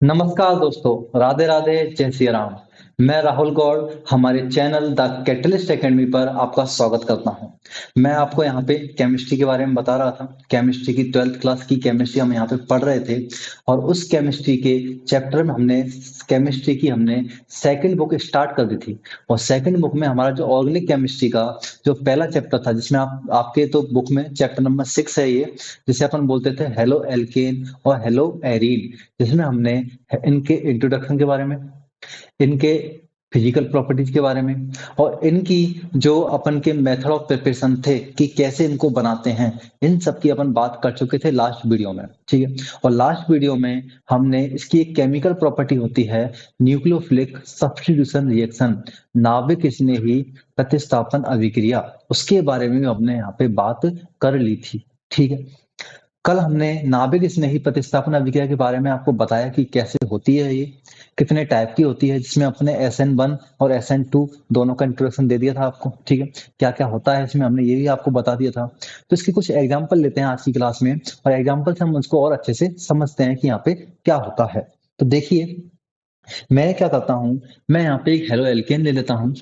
नमस्कार दोस्तों, राधे राधे, जय श्री राम। मैं राहुल गौड़ हमारे चैनल द कैटलिस्ट एकेडमी पर आपका स्वागत करता हूं। मैं आपको यहाँ पे केमिस्ट्री के बारे में बता रहा था। केमिस्ट्री की 12th क्लास की केमिस्ट्री हम यहाँ पे पढ़ रहे थे और उस केमिस्ट्री के चैप्टर में हमने सेकंड बुक स्टार्ट कर दी थी। और सेकंड बुक में हमारा जो ऑर्गेनिक केमिस्ट्री का जो पहला चैप्टर था, जिसमें आपके तो बुक में चैप्टर नंबर 6 है ये, जिसे अपन बोलते थे हेलो एल्केन और हेलो एरीन, जिसमें हमने इनके इंट्रोडक्शन के बारे में, इनके फिजिकल प्रॉपर्टीज के बारे में और इनकी जो अपन के मेथड ऑफ प्रिपरेशन थे कि कैसे इनको बनाते हैं, इन सब की अपन बात कर चुके थे लास्ट वीडियो में। ठीक है। और लास्ट वीडियो में हमने इसकी एक केमिकल प्रॉपर्टी होती है न्यूक्लियोफिलिक सब्स्टिट्यूशन रिएक्शन, नाभिक स्नेही प्रतिस्थापन अभिक्रिया, उसके बारे में भी हमने यहाँ पे बात कर ली थी। ठीक है। कल हमने नाभिक स्नेही प्रतिस्थापन अभिक्रिया के बारे में आपको बताया कि कैसे होती है ये, कितने टाइप की होती है, जिसमें अपने SN1 और SN2 दोनों का इंट्रोडक्शन दे दिया था आपको। ठीक है। क्या क्या होता है इसमें हमने ये भी आपको बता दिया था। तो इसके कुछ एग्जाम्पल लेते हैं आज की क्लास में और एग्जाम्पल से हम उसको और अच्छे से समझते हैं कि यहाँ पे क्या होता है। तो देखिए, मैं क्या करता हूँ, मैं यहाँ पे एक हेलो एल्केन ले लेता हूँ।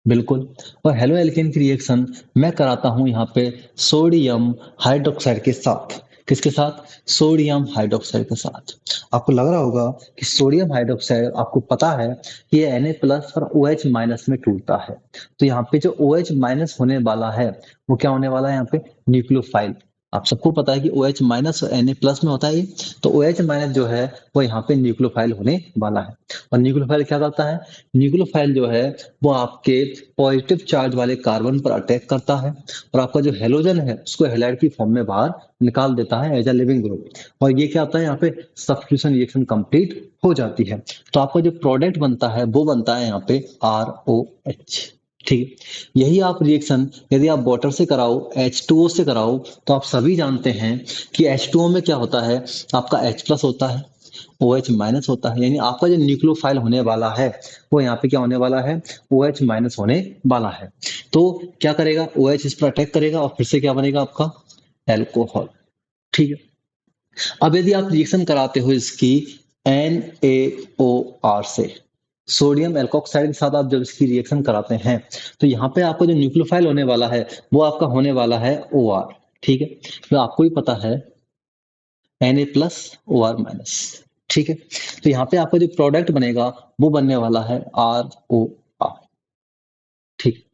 बिल्कुल। और हेलो एल्केन की रिएक्शन मैं कराता हूं यहाँ पे सोडियम हाइड्रोक्साइड के साथ। किसके साथ? सोडियम हाइड्रोक्साइड के साथ। आपको लग रहा होगा कि सोडियम हाइड्रोक्साइड, आपको पता है कि ये Na+ और OH- में टूटता है। तो यहाँ पे जो OH- होने वाला है वो क्या होने वाला है यहाँ पे? न्यूक्लियोफाइल। आप सबको पता है कि OH- और Na+ में होता है ये। तो OH- जो है वो यहाँ पे न्यूक्लियोफाइल होने वाला है। और न्यूक्लियोफाइल क्या करता है? न्यूक्लियोफाइल जो है वो आपके पॉजिटिव चार्ज वाले कार्बन पर अटैक करता है और आपका जो हेलोजन है उसको हैलाइड की फॉर्म में बाहर निकाल देता है एज अ लिविंग ग्रुप। और ये क्या होता है, यहाँ पे सब्स्टिट्यूशन रिएक्शन कंप्लीट हो जाती है। तो आपका जो प्रोडक्ट बनता है वो बनता है यहाँ पे ROH। ठीक है। यही आप रिएक्शन यदि आप वाटर से कराओ, H2O से कराओ, तो आप सभी जानते हैं कि H2O में क्या होता है, आपका H+ होता है, OH- होता है। यानी आपका जो न्यूक्लियोफाइल होने वाला है वो यहाँ पे क्या होने वाला है? OH- होने वाला है। तो क्या करेगा? OH इस पर अटैक करेगा और फिर से क्या बनेगा आपका? एल्कोहल। ठीक है। अब यदि आप रिएक्शन कराते हो इसकी NaOR से, सोडियम एल्कोक्साइड के साथ आप जब इसकी रिएक्शन कराते हैं, तो यहाँ पे आपका जो न्यूक्लियोफाइल होने वाला है वो आपका होने वाला है OR। ठीक है। तो आपको भी पता है Na+OR-। ठीक है। तो यहाँ पे आपका जो प्रोडक्ट बनेगा वो बनने वाला है ROR। ठीक।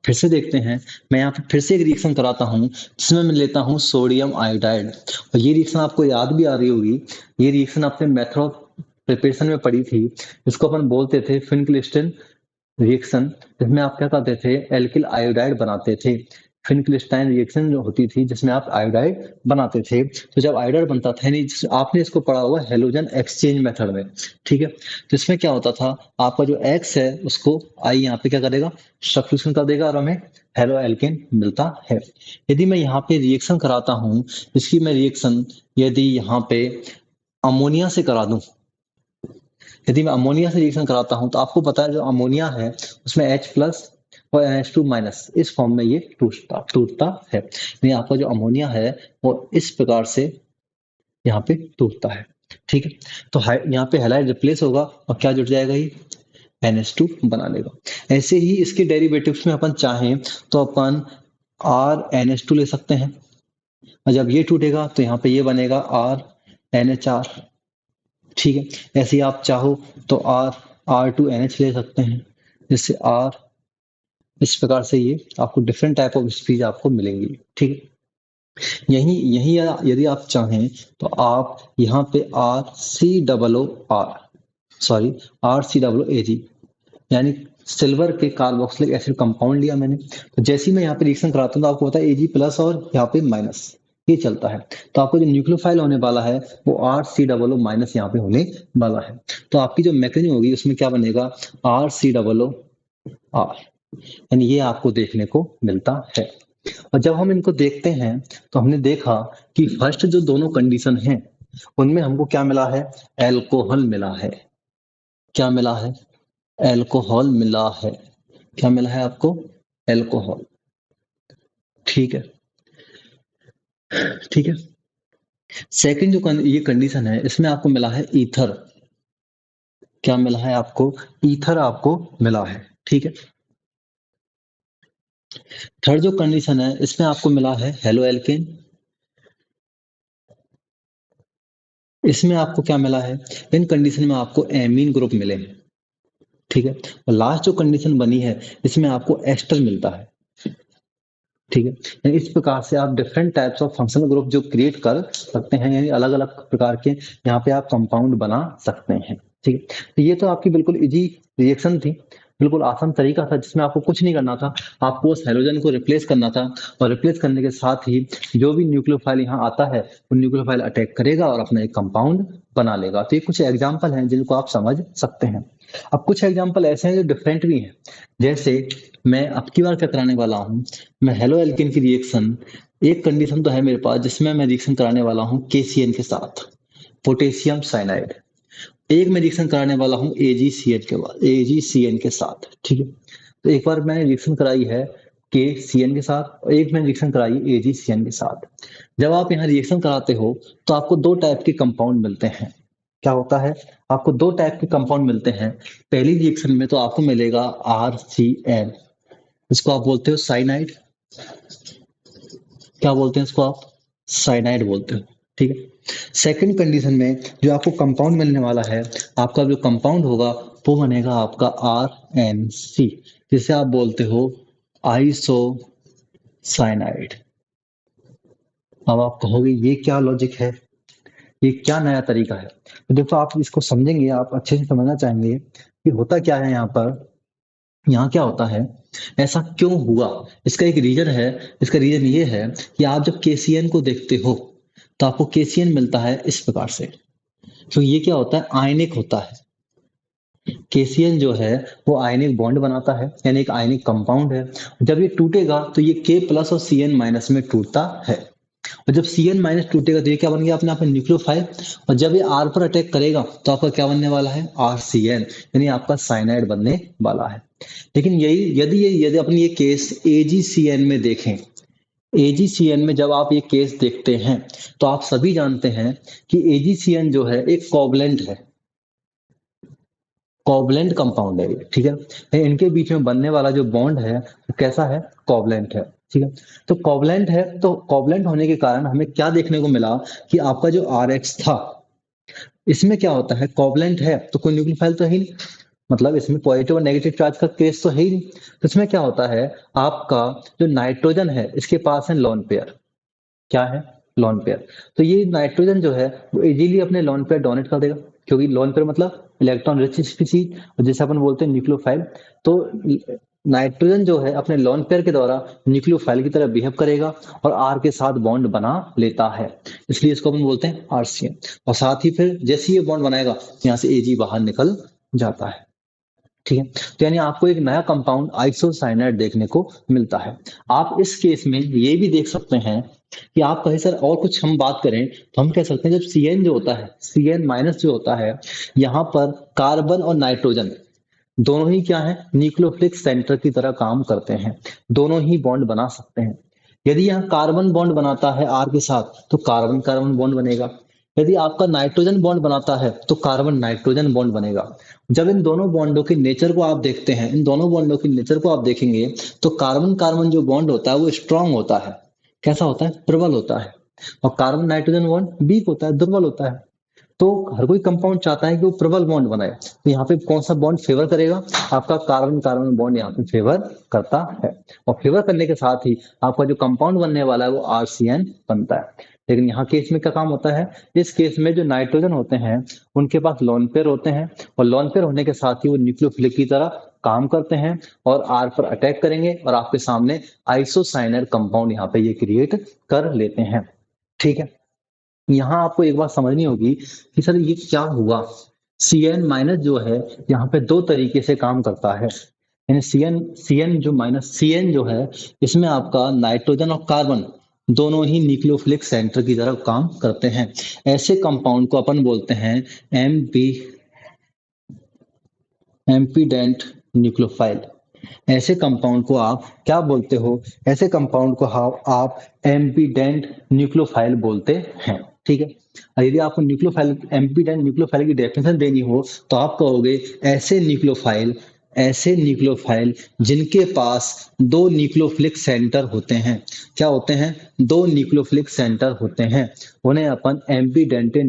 फिर से देखते हैं। मैं यहाँ पे फिर से एक रिएक्शन कराता हूँ जिसमें मैं लेता हूँ सोडियम आयोडाइड। और ये रिएक्शन आपको याद भी आ रही होगी। ये रिएक्शन आपने मेथड ऑफ प्रिपरेशन में पढ़ी थी। इसको अपन बोलते थे फिनक्लिस्टन रिएक्शन, जिसमें आप क्या करते थे? एल्किल आयोडाइड बनाते थे। फिनक्लिस्टाइन रिएक्शन जो होती थी जिसमें आप आयोडाइड बनाते थे। तो जब आयोडाइड बनता था, यानी आपने इसको पढ़ा हुआ हेलोजन एक्सचेंज मेथड में। ठीक है। तो इसमें क्या होता था, आपका जो X है उसको I यहाँ पे क्या करेगा? सब्स्टिट्यूशन कर देगा और हमें हेलो एल्केन मिलता है। यदि मैं यहाँ पे रिएक्शन कराता हूँ, इसकी मैं रिएक्शन यदि यहाँ पे अमोनिया से करा दूं, यदि मैं अमोनिया से रिएक्शन कराता हूं, तो आपको पता है जो अमोनिया है उसमें H+ और NH2- इस फॉर्म में ये टूटता टूटता है। यानी आपका जो अमोनिया है वो इस प्रकार से यहाँ पे टूटता है। ठीक है। तो यहाँ पे हैलाइड रिप्लेस होगा और क्या जुड़ जाएगा? ये NH2 बना लेगा। ऐसे ही इसके डेरिवेटिव्स में अपन चाहें तो अपन RNH2 ले सकते हैं। और जब ये टूटेगा तो यहाँ पे ये बनेगा RNHR। ठीक है। ऐसे ही आप चाहो तो R2NH ले सकते हैं, जिससे R, इस प्रकार से ये आपको डिफरेंट टाइप ऑफ स्पीच आपको मिलेंगी। ठीक है। यही यही यदि आप चाहें तो आप यहाँ पे RCOO, यानी सिल्वर के कार्बोक्सिलिक एसिड कंपाउंड लिया मैंने। तो जैसे ही मैं यहाँ पे रिएक्शन कराता हूँ तो आपको पता है Ag+ और यहाँ पे माइनस ये चलता है। तो आपको जो न्यूक्लियोफाइल होने वाला है वो RCOO- यहाँ पे होने वाला है। तो आपकी जो मैकेनिज्म होगी उसमें क्या बनेगा? RCOO, यानी ये आपको देखने को मिलता है। और जब हम इनको देखते हैं तो हमने देखा कि फर्स्ट जो दोनों कंडीशन हैं उनमें हमको क्या मिला है? एल्कोहल मिला है। क्या मिला है? एल्कोहल मिला है। क्या मिला है आपको? एल्कोहल। ठीक है। ठीक है। सेकंड जो ये कंडीशन है इसमें आपको मिला है ईथर। क्या मिला है आपको? ईथर आपको मिला है। ठीक है। थर्ड जो कंडीशन है इसमें आपको मिला है हेलो एल्केन। इसमें आपको क्या मिला है? इन कंडीशन में आपको एमीन ग्रुप मिले। ठीक है। और लास्ट जो कंडीशन बनी है इसमें आपको एस्टर मिलता है। ठीक है। यानी इस प्रकार से आप different types of functional group जो क्रिएट कर सकते हैं, यानी अलग अलग प्रकार के यहाँ पे आप कंपाउंड बना सकते हैं। ठीक है। तो ये तो आपकी बिल्कुल इजी रिएक्शन थी, बिल्कुल आसान तरीका था जिसमें आपको कुछ नहीं करना था, आपको उस हेलोजन को रिप्लेस करना था। और रिप्लेस करने के साथ ही जो भी न्यूक्लियोफाइल यहाँ आता है वो न्यूक्लियोफाइल अटैक करेगा और अपना एक कंपाउंड बना लेगा। तो ये कुछ एग्जाम्पल हैं जिनको आप समझ सकते हैं। अब कुछ एग्जाम्पल ऐसे हैं जो डिफरेंट भी हैं। जैसे मैं अब की बार क्या कराने वाला हूँ, मैं हेलो एल्केन की रिएक्शन, एक कंडीशन तो है मेरे पास जिसमें मैं रिएक्शन कराने वाला हूँ केसीएन के साथ, पोटेशियम साइनाइड। एक मैं रिएक्शन कराने वाला हूँ एजीसीएन के बाद, एजीसीएन के साथ। ठीक है। तो एक बार मैंने रिएक्शन कराई है के सीएन के साथ और एक मैंने रिएक्शन कराई एजीसीएन के साथ। जब आप यहाँ रिएक्शन कराते हो तो आपको दो टाइप के कंपाउंड मिलते हैं। क्या होता है? आपको दो टाइप के कंपाउंड मिलते हैं। पहली रिएक्शन में तो आपको मिलेगा आरसीएन, इसको आप बोलते हो साइनाइड। क्या बोलते हैं इसको आप? साइनाइड बोलते हो। ठीक है। सेकंड कंडीशन में जो आपको कंपाउंड मिलने वाला है, आपका जो कंपाउंड होगा वो बनेगा आपका आर एन सी, जिसे आप बोलते हो आइसो साइनाइड। अब आप कहोगे ये क्या लॉजिक है, ये क्या नया तरीका है? तो देखो आप इसको समझेंगे, आप अच्छे से समझना चाहेंगे कि होता क्या है यहाँ पर। यहाँ क्या होता है, ऐसा क्यों हुआ, इसका एक रीजन है। इसका रीजन ये है कि आप जब केसीएन को देखते हो तो आपको केसीएन मिलता है इस प्रकार से, क्योंकि ये क्या होता है, आयनिक होता है। केसीएन जो है वो आयनिक बॉन्ड बनाता है, यानी एक आयनिक कंपाउंड है। जब ये टूटेगा तो ये के प्लस और सी एन माइनस में टूटता है। और जब सी एन माइनस टूटेगा तो ये क्या बन गया अपने आप में न्यूक्लियोफाइल। और जब ये आर पर अटैक करेगा तो आपका क्या बनने वाला है, आर सी एन, यानी आपका साइनाइड बनने वाला है। लेकिन यही यदि अपन ये केस एजीसीएन में देखें, एजीसीएन में जब आप ये केस देखते हैं तो आप सभी जानते हैं कि एजीसीएन जो है एक कोवलेंट है, कोवलेंट कंपाउंड है ये। ठीक है। इनके बीच में बनने वाला जो बॉन्ड है वो कैसा है, कोवलेंट है। ठीक है। तो कोवलेंट है, तो कोवलेंट होने के कारण हमें क्या देखने को मिला कि आपका जो आर एक्स था, इसमें क्या होता है, कोवलेंट है तो कोई न्यूक्लियोफाइल तो है ही नहीं, मतलब इसमें पॉजिटिव और नेगेटिव चार्ज का केस तो है ही नहीं। तो इसमें क्या होता है, आपका जो नाइट्रोजन है इसके पास है लोन पेयर। क्या है, लोन पेयर। तो ये नाइट्रोजन जो है वो इजीली अपने लोन पेयर डोनेट कर देगा, क्योंकि लोन पेयर मतलब इलेक्ट्रॉन रिच स्पीसीज, और जैसे अपन बोलते हैं न्यूक्लियोफाइल। तो नाइट्रोजन जो है अपने लोन पेयर के द्वारा न्यूक्लियोफाइल की तरह बिहेव करेगा और आर के साथ बॉन्ड बना लेता है, इसलिए इसको अपन बोलते हैं आरसीएन। और साथ ही फिर जैसे ही ये बॉन्ड बनाएगा यहाँ से एजी बाहर निकल जाता है। ठीक है। तो यानी आपको एक नया कंपाउंड आइसोसाइनाइड देखने को मिलता है। आप इस केस में ये भी देख सकते हैं कि आप कहें सर और कुछ हम बात करें तो हम कह सकते हैं जब सीएन जो होता है, सीएन माइनस जो होता है, यहाँ पर कार्बन और नाइट्रोजन दोनों ही क्या है, न्यूक्लियोफिलिक सेंटर की तरह काम करते हैं, दोनों ही बॉन्ड बना सकते हैं। यदि यहाँ कार्बन बॉन्ड बनाता है आर के साथ तो कार्बन कार्बन बॉन्ड बनेगा। यदि आपका नाइट्रोजन बॉन्ड बनाता है तो कार्बन नाइट्रोजन बॉन्ड बनेगा। जब इन दोनों बॉन्डों के नेचर को आप देखते हैं, इन दोनों बॉन्डों के नेचर को आप देखेंगे तो कार्बन कार्बन जो बॉन्ड होता है वो स्ट्रांग होता है। कैसा होता है, प्रबल होता है। और कार्बन नाइट्रोजन बॉन्ड वीक होता है, दुर्बल होता है। तो हर कोई कंपाउंड चाहता है कि वो प्रबल बॉन्ड बनाए, तो यहाँ पे कौन सा बॉन्ड फेवर करेगा, आपका कार्बन कार्बन बॉन्ड यहाँ पे फेवर करता है। और फेवर करने के साथ ही आपका जो कंपाउंड बनने वाला है वो आरसीएन बनता है। लेकिन यहाँ केस में क्या काम होता है, इस केस में जो नाइट्रोजन होते हैं उनके पास लोन पेयर होते हैं, और लोन पेयर होने के साथ ही वो न्यूक्लियोफिलिक की तरह काम करते हैं और आर पर अटैक करेंगे और आपके सामने आइसोसाइनाइड कंपाउंड यहाँ पे ये क्रिएट कर लेते हैं। ठीक है। यहाँ आपको एक बात समझनी होगी कि सर ये क्या हुआ। सीएन माइनस जो है यहाँ पे दो तरीके से काम करता है, यानी सीएन सीएन जो माइनस सीएन जो है इसमें आपका नाइट्रोजन और कार्बन दोनों ही न्यूक्लियोफिलिक सेंटर की तरह काम करते हैं। ऐसे कंपाउंड को अपन बोलते हैं एमपी एम्पीडेंट न्यूक्लियोफाइल। ऐसे कंपाउंड को आप क्या बोलते हो, ऐसे कंपाउंड को आप एम्पीडेंट न्यूक्लियोफाइल बोलते हैं। ठीक है। और यदि आपको न्यूक्लियोफाइल एम्पीडेंट न्यूक्लियोफाइल की डेफिनेशन देनी हो तो आप कहोगे ऐसे न्यूक्लियोफाइल जिनके पास दो न्यूक्लियोफिलिक सेंटर होते हैं। क्या होते हैं? दो न्यूक्लियोफिलिक सेंटर होते हैं, उन्हें अपन एम्पीडेंटेड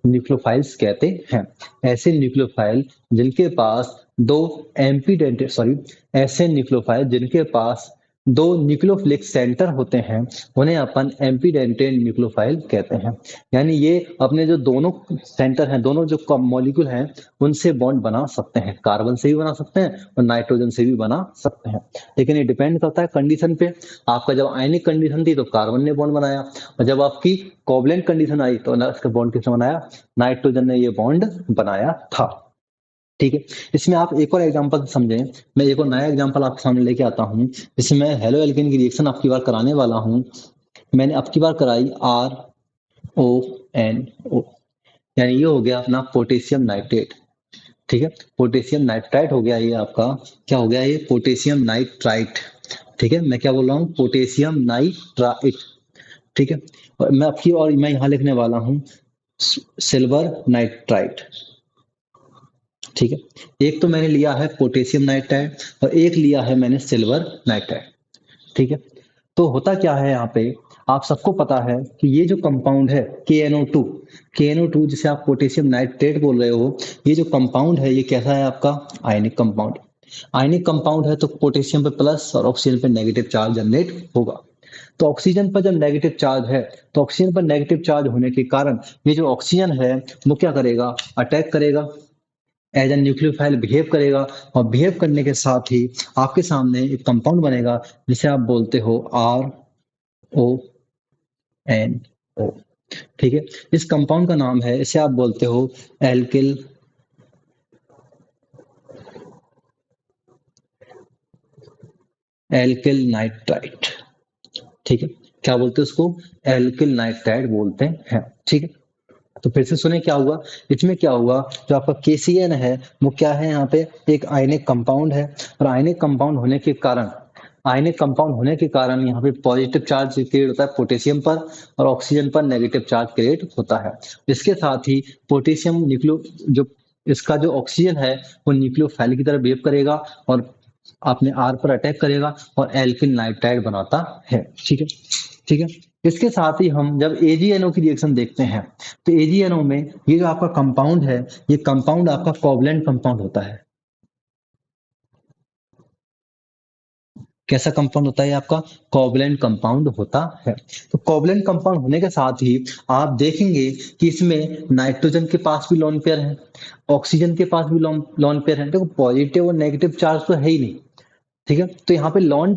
न्यूक्लियोफाइल्स कहते हैं। ऐसे न्यूक्लियोफाइल जिनके पास दो एम्पीडेंटेड सॉरी ऐसे न्यूक्लियोफाइल जिनके पास दो न्यूक्लियोफिलिक सेंटर होते हैं, उन्हें अपन एम्पीडेंटेड न्यूक्लियोफाइल कहते हैं। यानी ये अपने जो दोनों सेंटर हैं, दोनों जो मॉलिक्यूल हैं, उनसे बॉन्ड बना सकते हैं। कार्बन से भी बना सकते हैं और नाइट्रोजन से भी बना सकते हैं, लेकिन ये डिपेंड करता है कंडीशन पे। आपका जब आयनिक कंडीशन थी तो कार्बन ने बॉन्ड बनाया, और जब आपकी कोवलेंट कंडीशन आई तो इसका बॉन्ड किसने बनाया? नाइट्रोजन ने ये बॉन्ड बनाया था। ठीक है। इसमें आप एक और एग्जांपल समझें। मैं एक और नया एग्जांपल आपके सामने लेके आता हूं, जिसमें हेलो एल्केन की रिएक्शन आपकी बार कराने वाला हूं। मैंने आपकी बार कराई RONO, यानी ये हो गया अपना पोटेशियम नाइट्रेट। ठीक है, पोटेशियम नाइट्राइट हो गया ये आपका। क्या हो गया ये? Potassium nitrite. ठीक है, मैं क्या बोल रहा हूँ? Potassium nitrite. ठीक है, और मैं यहाँ लिखने वाला हूँ सिल्वर नाइट्राइट। ठीक है, एक तो मैंने लिया है पोटेशियम नाइट्राइट और एक लिया है मैंने सिल्वर नाइट्राइट। ठीक है, तो होता क्या है यहाँ पे, आप सबको पता है कि ये जो कंपाउंड है KNO2 जिसे आप पोटेशियम नाइट्रेट बोल रहे हो, ये जो कंपाउंड है ये कैसा है आपका? Ionic compound. आयनिक कंपाउंड है तो पोटेशियम पे प्लस और ऑक्सीजन पे नेगेटिव चार्ज जनरेट होगा। तो ऑक्सीजन पर जब नेगेटिव चार्ज है तो ऑक्सीजन पर नेगेटिव चार्ज होने के कारण ये जो ऑक्सीजन है वो क्या करेगा? अटैक करेगा, एज ए न्यूक्लियोफाइल बिहेव करेगा, और बिहेव करने के साथ ही आपके सामने एक कंपाउंड बनेगा जिसे आप बोलते हो RONO। ठीक है, इस कंपाउंड का नाम है, इसे आप बोलते हो एल्किल नाइट्राइट। ठीक है, क्या बोलते हैं उसको? एल्किल नाइट्राइट बोलते हैं। ठीक है, तो फिर से सुने क्या हुआ। इसमें क्या हुआ, जो आपका KCN है वो क्या है? यहाँ पे एक आयनिक कंपाउंड है, और आयनिक कंपाउंड होने के कारण यहाँ पे पॉजिटिव चार्ज क्रिएट होता है पोटेशियम पर, और ऑक्सीजन पर नेगेटिव चार्ज क्रिएट होता है। इसके साथ ही पोटेशियम न्यूक्लियो जो इसका जो ऑक्सीजन है वो न्यूक्लियोफाइल की तरह बिहेव करेगा और अपने R पर अटैक करेगा और एल्किल नाइट्राइड बनाता है। ठीक है, ठीक है। इसके साथ ही हम जब AgNO की रिएक्शन देखते हैं तो AgNO में ये जो आपका कंपाउंड है, ये कंपाउंड आपका कोवलेंट कंपाउंड होता है। कैसा कंपाउंड होता है? आपका कोवलेंट कंपाउंड होता है। तो कोवलेंट कंपाउंड होने के साथ ही आप देखेंगे कि इसमें नाइट्रोजन के पास भी लोन पेयर है, ऑक्सीजन के पास भी लोन पेयर है। देखो पॉजिटिव और नेगेटिव चार्ज तो है ही नहीं। ठीक है, तो यहाँ पे लॉन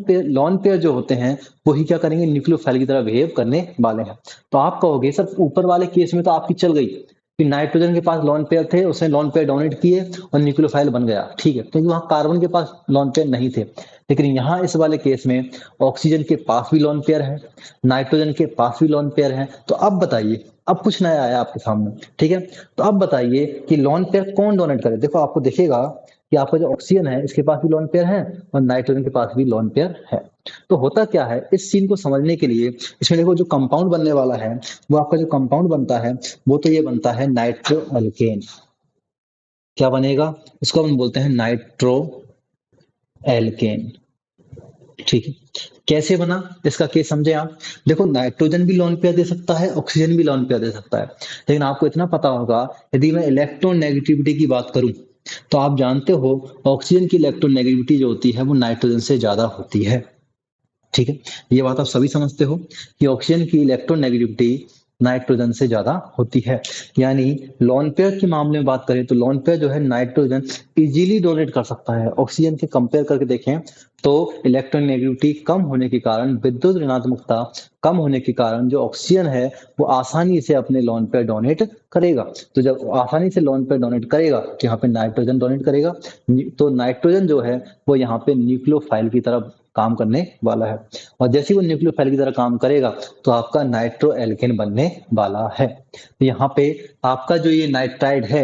पेयर जो होते हैं वही क्या करेंगे? न्यूक्लियोफाइल की तरह बिहेव करने वाले हैं। तो आप कहोगे सर ऊपर वाले केस में तो आपकी चल गई कि नाइट्रोजन के पास लॉन पेयर थे, उसने लॉन पेयर डोनेट किए और न्यूक्लियोफाइल बन गया। ठीक है, क्योंकि वहां कार्बन के पास लॉन पेयर नहीं थे। लेकिन यहाँ इस वाले केस में ऑक्सीजन के पास भी लॉन पेयर है, नाइट्रोजन के पास भी लॉन पेयर है। तो अब बताइए, अब कुछ नया आया आपके सामने। ठीक है, तो अब बताइए कि लॉन पेयर कौन डोनेट करे। देखो आपको दिखेगा कि आपका जो ऑक्सीजन है इसके पास भी लोन पेयर है और नाइट्रोजन के पास भी लोन पेयर है। तो होता क्या है, इस सीन को समझने के लिए इसमें देखो जो कंपाउंड बनने वाला है वो आपका जो कंपाउंड बनता है वो तो ये बनता है नाइट्रो एल्केन। क्या बनेगा? इसको हम बोलते हैं नाइट्रो एल्केन। ठीक है, कैसे बना इसका केस समझे आप। देखो नाइट्रोजन भी लोन पेयर दे सकता है, ऑक्सीजन भी लोन पेयर दे सकता है, लेकिन आपको इतना पता होगा यदि मैं इलेक्ट्रॉन नेगेटिविटी की बात करूं तो आप जानते हो ऑक्सीजन की इलेक्ट्रॉन नेगेटिविटी जो होती है वो नाइट्रोजन से ज्यादा होती है। ठीक है, ये बात आप सभी समझते हो कि ऑक्सीजन की इलेक्ट्रॉन नेगेटिविटी नाइट्रोजन से ज्यादा होती है। यानी लॉन पेयर के मामले में बात करें तो लॉन पेयर जो है नाइट्रोजन इजीली डोनेट कर सकता है। ऑक्सीजन के कंपेयर करके देखें तो इलेक्ट्रॉन नेगेटिविटी कम होने के कारण, विद्युत ऋणात्मकता कम होने के कारण जो ऑक्सीजन है वो आसानी से अपने लॉन पेयर डोनेट करेगा। तो जब आसानी से लॉन पेयर डोनेट करेगा तो यहाँ पे नाइट्रोजन डोनेट करेगा। तो नाइट्रोजन जो है वो यहाँ पे न्यूक्लियोफाइल की तरह काम करने वाला है, और जैसे ही वो न्यूक्लियोफाइल की तरह काम करेगा तो आपका नाइट्रो एल्केन बनने वाला है। तो यहाँ पे आपका जो ये नाइट्राइड है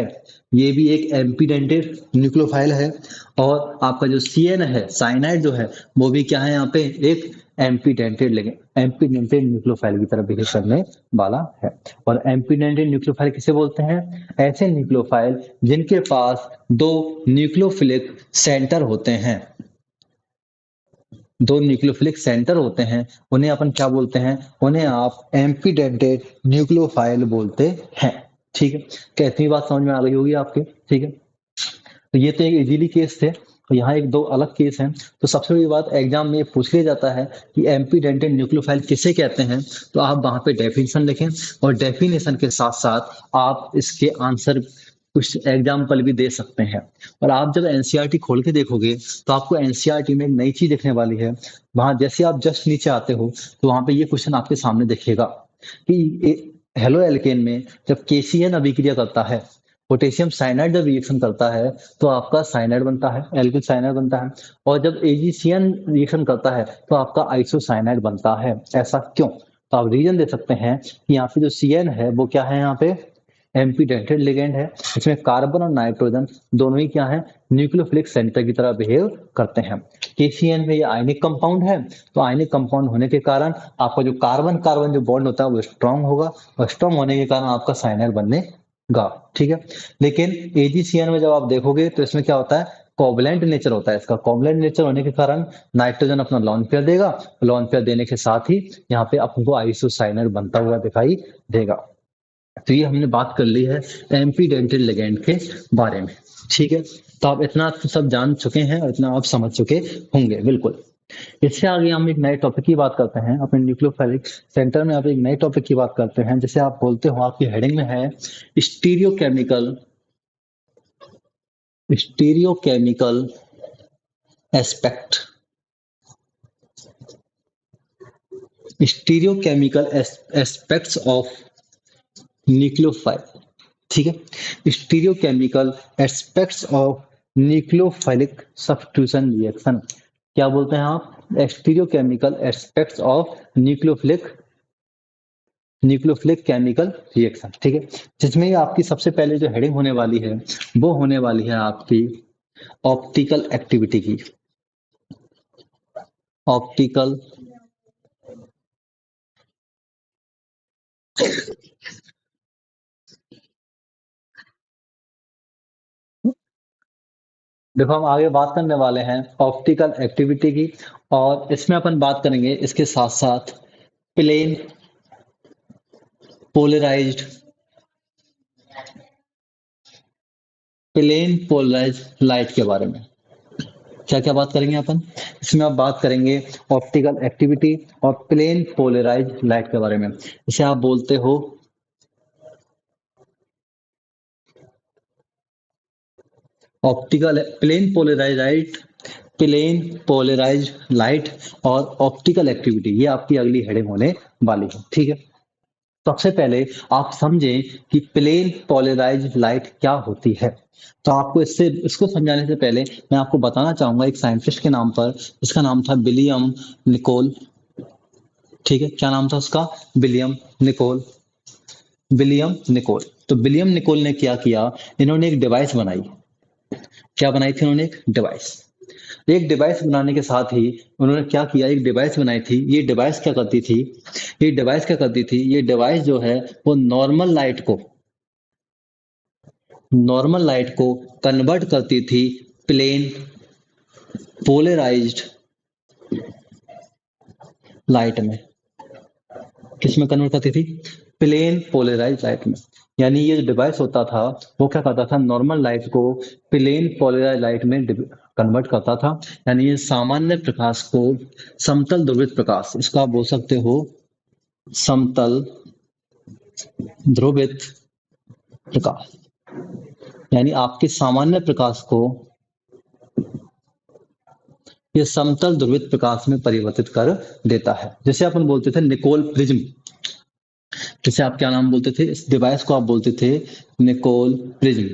ये भी एक एम्पीडेंटेड न्यूक्लियोफाइल है, और आपका जो CN है साइनाइड जो है वो भी क्या है? यहाँ पे एक एम्पीडेंटेड न्यूक्लियोफाइल की तरह बिहेव करने वाला है। और एम्पीडेंटेड न्यूक्लियोफाइल किसे बोलते हैं? ऐसे न्यूक्लियोफाइल जिनके पास दो न्यूक्लियोफिलिक सेंटर होते हैं, दो न्यूक्लियोफिलिक सेंटर होते हैं, उन्हें अपन क्या बोलते हैं? उन्हें आप एम्पीडेंटेड न्यूक्लियोफाइल बोलते हैं। ठीक है, क्या इतनी बात समझ में आ गई होगी आपके? ठीक है, तो ये तो एक इजीली केस थे। तो यहाँ एक दो अलग केस हैं। तो सबसे बड़ी बात, एग्जाम में पूछ लिया जाता है कि एम्पीडेंटेड न्यूक्लियोफाइल किसे कहते हैं, तो आप वहां पे डेफिनेशन लिखें और डेफिनेशन के साथ साथ आप इसके आंसर कुछ एग्जाम्पल भी दे सकते हैं। और आप जब एनसीईआरटी खोल के देखोगे तो आपको एनसीईआरटी में एक नई चीज दिखने वाली है। वहां जैसे आप जस्ट नीचे आते हो तो वहां पे ये क्वेश्चन आपके सामने दिखेगा कि हेलो एल्केन में जब केसीएन अभिक्रिया करता है, पोटेशियम साइनाइड जब रिएक्शन करता है तो आपका साइनाइड बनता है, एल्किल साइनाइड बनता है। और जब एजीसीएन रिएक्शन करता है तो आपका आइसोसाइनाइड बनता है। ऐसा क्यों? तो आप रीजन दे सकते हैं कि यहाँ पे जो सीएन है वो क्या है, यहाँ पे एम्पीडेंटेड लिगेंड है। इसमें कार्बन और नाइट्रोजन दोनों ही क्या है, न्यूक्लियोफिलिक सेंटर की तरह बिहेव करते हैं। केसीएन में ये आयनिक कंपाउंड है, तो आयनिक कंपाउंड होने के कारण आपका जो कार्बन कार्बन जो बॉन्ड होता है वो स्ट्रांग होगा, और स्ट्रांग होने के कारण आपका साइनाइड बनने गा। ठीक है, लेकिन एजीसीएन में जब आप देखोगे तो इसमें क्या होता है, कोवलेंट नेचर होता है इसका। कोवलेंट नेचर होने के कारण नाइट्रोजन अपना लॉन पेयर देगा, लॉन पेयर देने के साथ ही यहाँ पे आपको आइसोसाइनाइड बनता हुआ दिखाई देगा। तो ये हमने बात कर ली है एम्पीडेंटेड लिगेंड के बारे में। ठीक है, तो आप इतना तो सब जान चुके हैं और इतना आप समझ चुके होंगे बिल्कुल। इससे आगे हम एक नए टॉपिक की बात करते हैं। अपने न्यूक्लियोफिलिक सेंटर में आप एक नए टॉपिक की बात करते हैं। जैसे आप बोलते हो, आपकी हेडिंग में है stereochemical stereochemical aspect stereochemical aspects of nucleophile. ठीक है, stereochemical aspects of nucleophilic substitution reaction. क्या बोलते हैं आप? Stereochemical aspects of nucleophilic chemical reaction. ठीक है, जिसमें आपकी सबसे पहले जो हेडिंग होने वाली है वो होने वाली है आपकी ऑप्टिकल एक्टिविटी की। ऑप्टिकल देखो, हम आगे बात करने वाले हैं ऑप्टिकल एक्टिविटी की, और इसमें अपन बात करेंगे इसके साथ साथ प्लेन पोलराइज्ड लाइट के बारे में। क्या क्या बात करेंगे अपन इसमें? आप बात करेंगे ऑप्टिकल एक्टिविटी और प्लेन पोलराइज्ड लाइट के बारे में। इसे आप बोलते हो ऑप्टिकल प्लेन पोलराइज्ड लाइट और ऑप्टिकल एक्टिविटी, ये आपकी अगली हेडिंग होने वाली है। ठीक है, सबसे पहले आप समझें कि प्लेन पोलराइज्ड लाइट क्या होती है। तो आपको इसको समझाने से पहले मैं आपको बताना चाहूंगा एक साइंटिस्ट के नाम पर, जिसका नाम था विलियम निकोल। ठीक है, क्या नाम था उसका? William Nicol. तो विलियम निकोल ने क्या किया, इन्होंने एक डिवाइस बनाई। क्या बनाई थी उन्होंने? एक डिवाइस। एक डिवाइस बनाने के साथ ही उन्होंने क्या किया, एक डिवाइस बनाई थी। ये डिवाइस क्या करती थी? ये डिवाइस जो है वो नॉर्मल लाइट को कन्वर्ट करती थी प्लेन पोलराइज्ड लाइट में। किसमें कन्वर्ट करती थी? प्लेन पोलराइज्ड लाइट में। यानी ये जो डिवाइस होता था वो क्या करता था, नॉर्मल लाइट को प्लेन पोलराइज्ड लाइट में कन्वर्ट करता था। यानी ये सामान्य प्रकाश को समतल ध्रुवित प्रकाश, इसको आप बोल सकते हो समतल ध्रुवित प्रकाश। यानी आपके सामान्य प्रकाश को ये समतल ध्रुवित प्रकाश में परिवर्तित कर देता है। जैसे अपन बोलते थे निकोल प्रिज्म, जैसे आप क्या नाम बोलते थे इस डिवाइस को? आप बोलते थे निकोल प्रिज्म।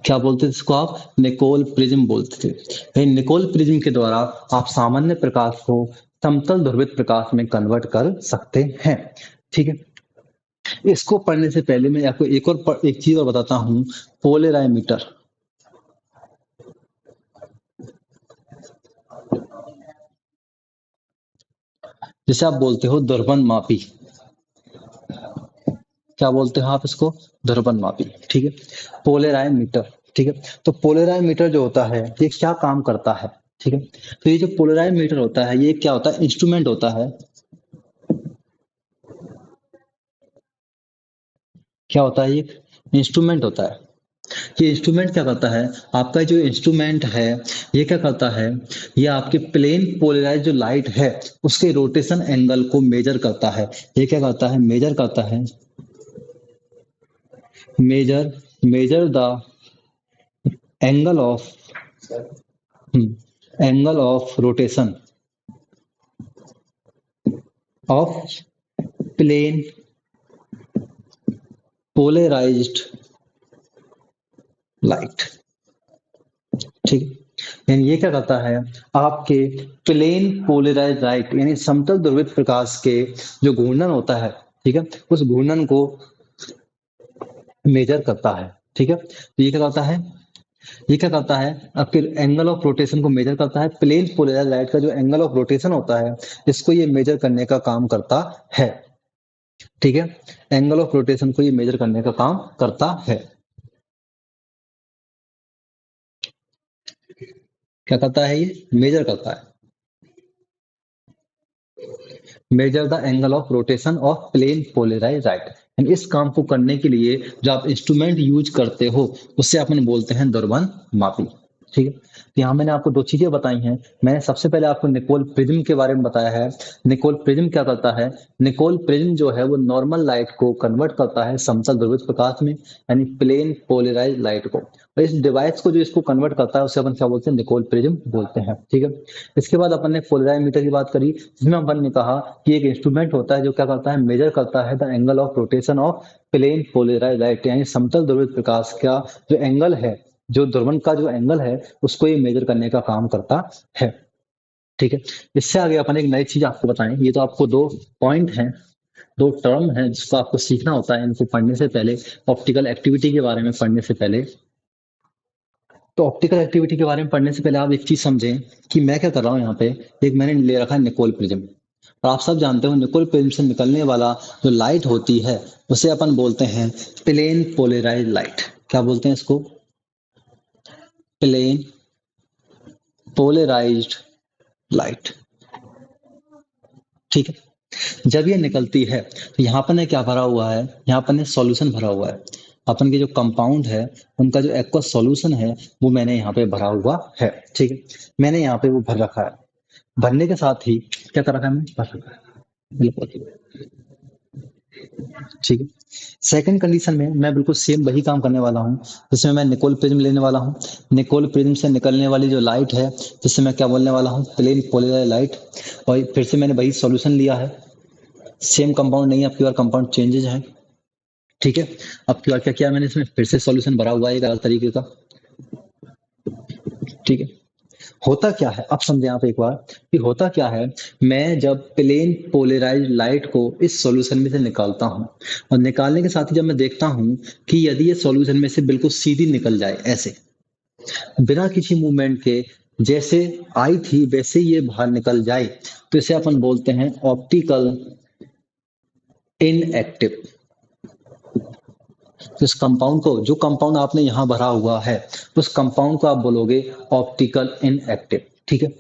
क्या बोलते थे इसको आप? निकोल प्रिज्म बोलते थे। निकोल प्रिज्म के द्वारा आप सामान्य प्रकाश को समतल ध्रुवित प्रकाश में कन्वर्ट कर सकते हैं। ठीक है, इसको पढ़ने से पहले मैं आपको एक चीज और बताता हूं, पोलेराइमीटर। जिसे आप बोलते हो ध्रुवन मापी। क्या बोलते हो आप इसको? ध्रुवन मापी। ठीक है। पोलराइमीटर। ठीक है। तो पोलराइमीटर जो होता है ये क्या काम करता है? ठीक है। तो ये जो पोलराइमीटर होता है ये क्या होता है? इंस्ट्रूमेंट होता है। क्या होता है? ये इंस्ट्रूमेंट होता है। ये इंस्ट्रूमेंट क्या करता है? आपका जो इंस्ट्रूमेंट है ये क्या करता है? ये आपके प्लेन पोलराइज जो लाइट है उसके रोटेशन एंगल को मेजर करता है। ये क्या करता है? मेजर करता है। Measure measure the angle of angle of rotation of plane polarised light. ठीक है। यानी ये क्या करता है? आपके प्लेन पोलराइज लाइट यानी समतल ध्रुवित प्रकाश के जो घूर्णन होता है, ठीक है, उस घूर्णन को मेजर करता है। ठीक है। तो ये क्या करता है? ये क्या करता है? आपके एंगल ऑफ रोटेशन को मेजर करता है। प्लेन पोलराइज लाइट का जो एंगल ऑफ रोटेशन होता है इसको ये मेजर करने का काम करता है। ठीक है। एंगल ऑफ रोटेशन को ये मेजर करने का काम करता है। क्या करता है? ये मेजर करता है। Measure the angle of rotation of plane polarise light. इस काम को करने के लिए जो आप इंस्ट्रूमेंट यूज करते हो उससे अपन बोलते हैं ध्रुवन मापी। ठीक है। तो यहाँ मैंने आपको दो चीजें बताई हैं। मैंने सबसे पहले आपको निकोल प्रिज्म के बारे में बताया है। निकोल प्रिज्म क्या करता है? निकोल प्रिज्म जो है वो नॉर्मल लाइट को कन्वर्ट करता है समतल ध्रुवित प्रकाश में यानी प्लेन पोलराइज लाइट को। और इस डिवाइस को जो इसको कन्वर्ट करता है उसे अपन क्या बोलते हैं? निकोल प्रिज्म बोलते हैं। ठीक है। इसके बाद अपन ने पोलराइमीटर की बात करी जिसमें अपन ने कहा कि एक इंस्ट्रूमेंट होता है जो क्या करता है? मेजर करता है the angle of rotation of plane polarise light यानी समतल ध्रुवित प्रकाश का जो एंगल है, जो ध्रुवण का जो एंगल है उसको ये मेजर करने का काम करता है। ठीक है। इससे आगे अपन एक नई चीज आपको बताएं। ये तो आपको दो पॉइंट हैं, दो टर्म है जिसको आपको सीखना होता है इनको पढ़ने से पहले, ऑप्टिकल एक्टिविटी के बारे में पढ़ने से पहले। तो ऑप्टिकल एक्टिविटी के बारे में पढ़ने से पहले आप एक चीज समझें कि मैं क्या कर रहा हूँ यहाँ पे। एक मैंने ले रखा है निकोल प्रिज्म। और आप सब जानते हो निकोल प्रिज्म से निकलने वाला जो लाइट होती है उसे अपन बोलते हैं प्लेन पोलराइज लाइट। क्या बोलते हैं इसको? Plane polarised light. ठीक है। जब ये निकलती है तो यहाँ पर ने क्या भरा हुआ है? यहाँ पर ने सॉल्यूशन भरा हुआ है। अपन के जो कंपाउंड है उनका जो एक्वस सॉल्यूशन है वो मैंने यहाँ पे भरा हुआ है। ठीक है। मैंने यहाँ पे वो भर रखा है। भरने के साथ ही क्या कर रखा है? मैंने भर रखा है। बिल्कुल। ठीक है। सेकंड कंडीशन में मैं बिल्कुल सेम वही काम करने वाला हूँ जिसमें मैं निकोल प्रिज्म लेने वाला हूँ। निकोल प्रिज्म से निकलने वाली जो लाइट है जिससे मैं क्या बोलने वाला हूँ? Plane polarise light. और फिर से मैंने वही सॉल्यूशन लिया है। सेम कंपाउंड नहीं है, अब की बार कंपाउंड चेंजेज है। ठीक है। अब की बार क्या किया मैंने? इसमें फिर से सॉल्यूशन भरा हुआ है एक अलग तरीके का। ठीक है। होता क्या है अब समझे आप एक बार कि होता क्या है। मैं जब प्लेन पोलराइज लाइट को इस सॉल्यूशन में से निकालता हूं और निकालने के साथ ही जब मैं देखता हूं कि यदि ये सॉल्यूशन में से बिल्कुल सीधी निकल जाए ऐसे बिना किसी मूवमेंट के, जैसे आई थी वैसे ये बाहर निकल जाए, तो इसे अपन बोलते हैं ऑप्टिकल इनएक्टिव। तो इस कंपाउंड को, जो कंपाउंड आपने यहाँ भरा हुआ है उस कंपाउंड को आप बोलोगे ऑप्टिकल इनएक्टिव। ठीक है।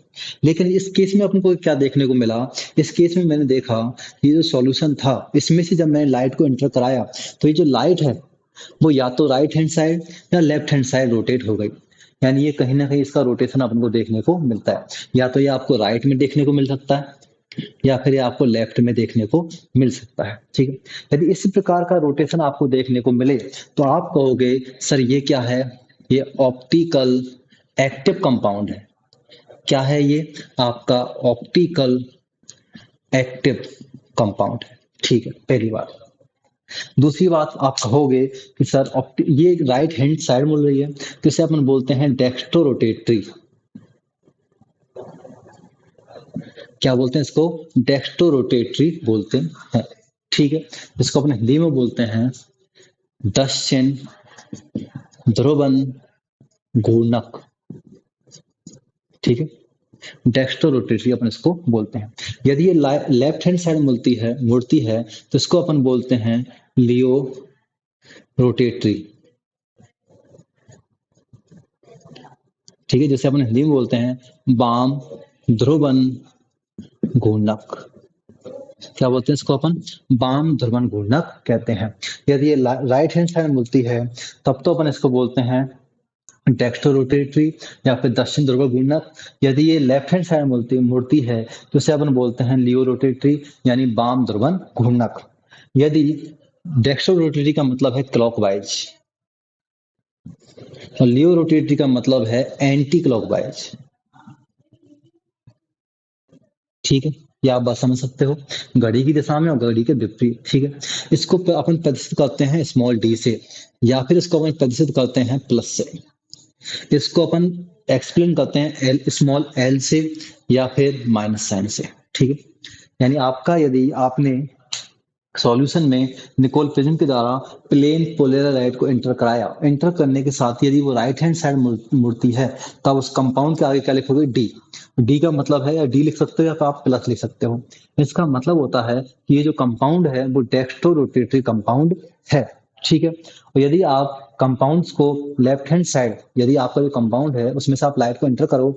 लेकिन इस केस में अपन को क्या देखने को मिला? इस केस में मैंने देखा ये जो सॉल्यूशन था इसमें से जब मैंने लाइट को एंटर कराया तो ये जो लाइट है वो या तो राइट हैंड साइड या लेफ्ट हैंड साइड रोटेट हो गई। यानी ये कहीं ना कहीं इसका रोटेशन अपन को देखने को मिलता है। या तो ये आपको राइट में देखने को मिल सकता है या फिर ये आपको लेफ्ट में देखने को मिल सकता है। ठीक है। यदि इस प्रकार का रोटेशन आपको देखने को मिले तो आप कहोगे सर ये क्या है? ये ऑप्टिकल एक्टिव कंपाउंड है। क्या है ये? आपका ऑप्टिकल एक्टिव कंपाउंड है। ठीक है, पहली बात। दूसरी बात आप कहोगे कि सर ये राइट हैंड साइड मिल रही है तो इसे अपन बोलते हैं डेक्स्ट्रो रोटेटरी। क्या बोलते हैं इसको? डेक्स्ट्रो रोटेटरी बोलते हैं। ठीक है। इसको अपन हिंदी में बोलते हैं दक्षिण ध्रुवन घूर्णक। ठीक है। डेक्स्ट्रो रोटेटरी अपन इसको बोलते हैं। यदि ये लेफ्ट हैंड साइड मुड़ती है तो इसको अपन बोलते हैं लियो रोटेटरी। ठीक है, जैसे अपन हिंदी में बोलते हैं वाम ध्रुवन घूर्णक। क्या बोलते हैं इसको अपन? वाम ध्रुवन घूर्णक कहते हैं। यदि ये राइट हैंड साइड मुड़ती है तब तो अपन इसको बोलते हैं डेक्स्ट्रो रोटेटरी या फिर दक्षिण ध्रुव घूर्णक। यदि ये लेफ्ट हैंड साइड मुड़ती है तो इसे अपन बोलते हैं लियो रोटेटरी यानी वाम ध्रुवन घूर्णक। यदि डेक्स्ट्रो रोटेटरी का मतलब है क्लॉकवाइज और लियो रोटेटरी का मतलब है एंटी क्लॉकवाइज। ठीक है, ये आप बात समझ सकते हो, घड़ी की दिशा में और घड़ी के विपरीत। ठीक है, इसको अपन प्रदर्शित करते हैं स्मॉल डी से या फिर इसको अपन प्रदर्शित करते हैं प्लस से। इसको अपन एक्सप्लेन करते हैं एल स्मॉल एल से या फिर माइनस साइन से। ठीक है, यानी आपका यदि आपने सॉल्यूशन में निकोल प्रिज्म के द्वारा प्लेन पोलर लाइट को एंटर कराया, एंटर करने के साथ यदि वो राइट हैंड साइड मुड़ती है तब उस कंपाउंड के आगे क्या लिखोगे? डी। डी का मतलब है, या डी लिख सकते हो या तो आप प्लस लिख सकते हो। इसका मतलब होता है कि ये जो कंपाउंड है वो डेक्स्ट्रो रोटेटरी कंपाउंड है। ठीक है, और यदि आप कंपाउंड्स को लेफ्ट हैंड साइड, यदि आपका जो कंपाउंड है उसमें से आप लाइट को एंटर करो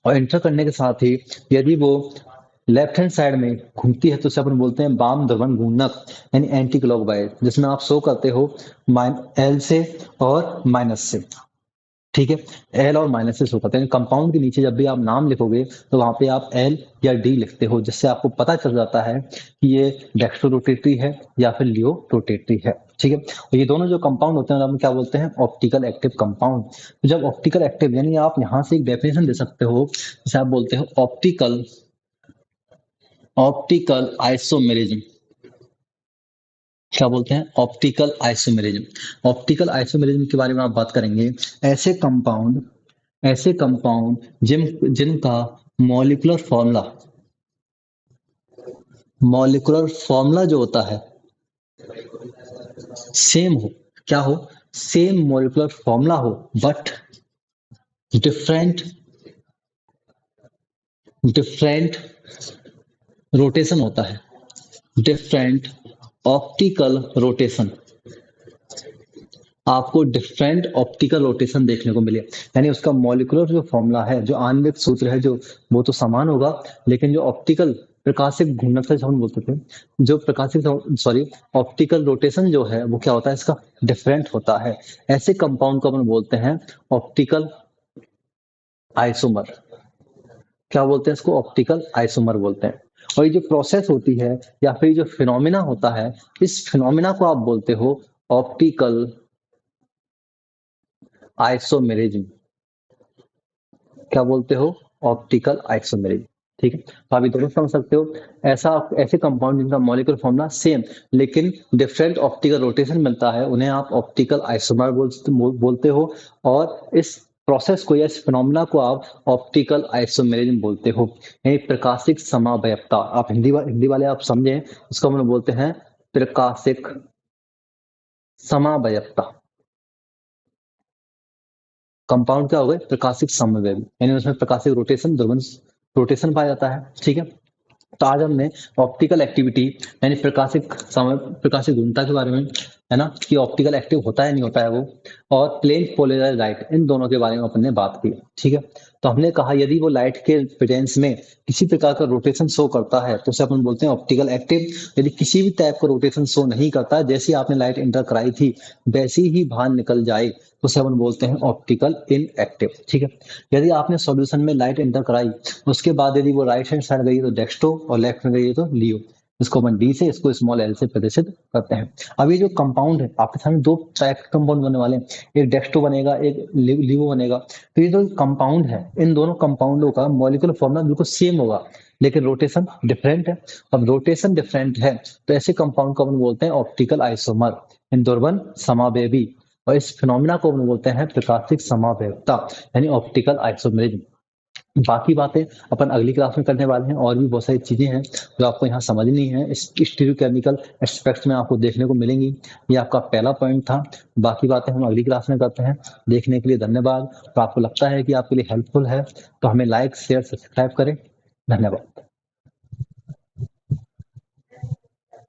और एंटर करने के साथ ही यदि वो लेफ्ट हैंड साइड में घूमती है तो उसे अपन बोलते हैं वाम ध्रुवन घूर्णक यानी एंटी क्लॉकवाइज, जिसमें आप शो करते हो एल से और माइनस से। ठीक है, एल और माइनस से शो करते हैं। कंपाउंड के नीचे जब भी आप नाम लिखोगे तो वहां पे आप एल या डी लिखते हो, जिससे आपको पता चल जाता है कि ये डेक्स्ट्रो रोटेटरी है या फिर लियो रोटेटरी है। ठीक है, और ये दोनों जो कंपाउंड होते हैं हम क्या बोलते हैं? Optical active compound. तो जब ऑप्टिकल एक्टिव, यानी आप यहाँ से एक डेफिनेशन दे सकते हो, जैसे आप बोलते हो ऑप्टिकल आइसोमेरिज्म। क्या बोलते हैं? Optical isomerism. ऑप्टिकल आइसोमेरिज्म के बारे में आप बात करेंगे, ऐसे कंपाउंड जिनका मॉलिक्यूलर फॉर्मूला जो होता है सेम हो। क्या हो? सेम मॉलिक्यूलर फॉर्मूला हो बट डिफरेंट रोटेशन होता है, डिफरेंट ऑप्टिकल रोटेशन। आपको डिफरेंट ऑप्टिकल रोटेशन देखने को मिले, यानी उसका मॉलिक्यूलर जो फॉर्मूला है, जो आणविक सूत्र है, जो वो तो समान होगा, लेकिन जो ऑप्टिकल प्रकाशिक घूर्णकता हम बोलते थे, जो ऑप्टिकल रोटेशन जो है वो क्या होता है? इसका डिफरेंट होता है। ऐसे कंपाउंड को अपन बोलते हैं ऑप्टिकल आइसोमर। क्या बोलते हैं इसको? ऑप्टिकल आइसोमर बोलते हैं। और ये जो प्रोसेस होती है या फिर जो फिनोमिना होता है, इस फिनोमिना को आप बोलते हो ऑप्टिकल आइसोमेरिज्म। क्या बोलते हो? Optical isomerism. ठीक है, तो आप ये दोनों समझ सकते हो। ऐसे कंपाउंड जिनका मॉलिक्यूलर फॉर्मूला सेम लेकिन डिफरेंट ऑप्टिकल रोटेशन मिलता है, उन्हें आप ऑप्टिकल आइसोमर बोलते हो। और इस प्रोसेस को या इस फिनोमिना को आप ऑप्टिकल आइसोमेरिज्म बोलते हो, यानी प्रकाशिक समावयवता। आप हिंदी वाले आप समझें, इसको हम लोग बोलते हैं प्रकाशिक समावयवता। कंपाउंड क्या हो गए? प्रकाशिक समवेग, यानी उसमें प्रकाशिक रोटेशन, ध्रुवन रोटेशन पाया जाता है। ठीक है, तो आज हमने ऑप्टिकल एक्टिविटी यानी प्रकाशिक घूर्णता के बारे में, है ना, कि ऑप्टिकल एक्टिव होता है नहीं होता है वो, और प्लेन पोलराइज्ड लाइट, इन दोनों के बारे में अपन ने बात की। ठीक है, तो हमने कहा यदि वो लाइट के प्रेजेंस में किसी प्रकार का रोटेशन शो करता है तो उसे अपन बोलते हैं ऑप्टिकल एक्टिव। यदि किसी भी टाइप का रोटेशन शो नहीं करता, जैसी आपने लाइट एंटर कराई थी वैसी ही बाहर निकल जाए तो उसे अपन बोलते हैं ऑप्टिकल इनएक्टिव। ठीक है, यदि आपने सॉल्यूशन में लाइट एंटर कराई, उसके बाद यदि वो राइट हैंड साइड गई तो डेक्स्ट्रो और लेफ्ट में गई तो लियो, इसको अपन डी से, इसको स्मॉल एल से प्रदर्शित करते हैं। अब ये जो कंपाउंड है, आपके सामने दो टाइप के कंपाउंड बनने वाले हैं, एक डेक्स्ट्रो बनेगा, एक लिवो बनेगा। तो ये जो कंपाउंड है, इन दोनों कंपाउंडों का मॉलिक्यूलर फॉर्मूला बिल्कुल सेम होगा लेकिन रोटेशन डिफरेंट है। अब रोटेशन डिफरेंट है तो ऐसे कंपाउंड को अपन बोलते हैं ऑप्टिकल आइसोमर, इन ध्रुवन समावेवी। और इस फिनोमिना को अपन बोलते हैं प्रकाशिक समावयवता यानी ऑप्टिकल आइसोमेरिज्म। बाकी बातें अपन अगली क्लास में करने वाले हैं और भी बहुत सारी चीजें हैं जो आपको यहाँ समझनी है। इस स्टीरियोकेमिकल एस्पेक्ट्स में आपको देखने को मिलेंगी। ये आपका पहला पॉइंट था। बाकी बातें हम अगली क्लास में करते हैं। देखने के लिए धन्यवाद। तो आपको लगता है कि आपके लिए हेल्पफुल है तो हमें लाइक शेयर सब्सक्राइब करें। धन्यवाद।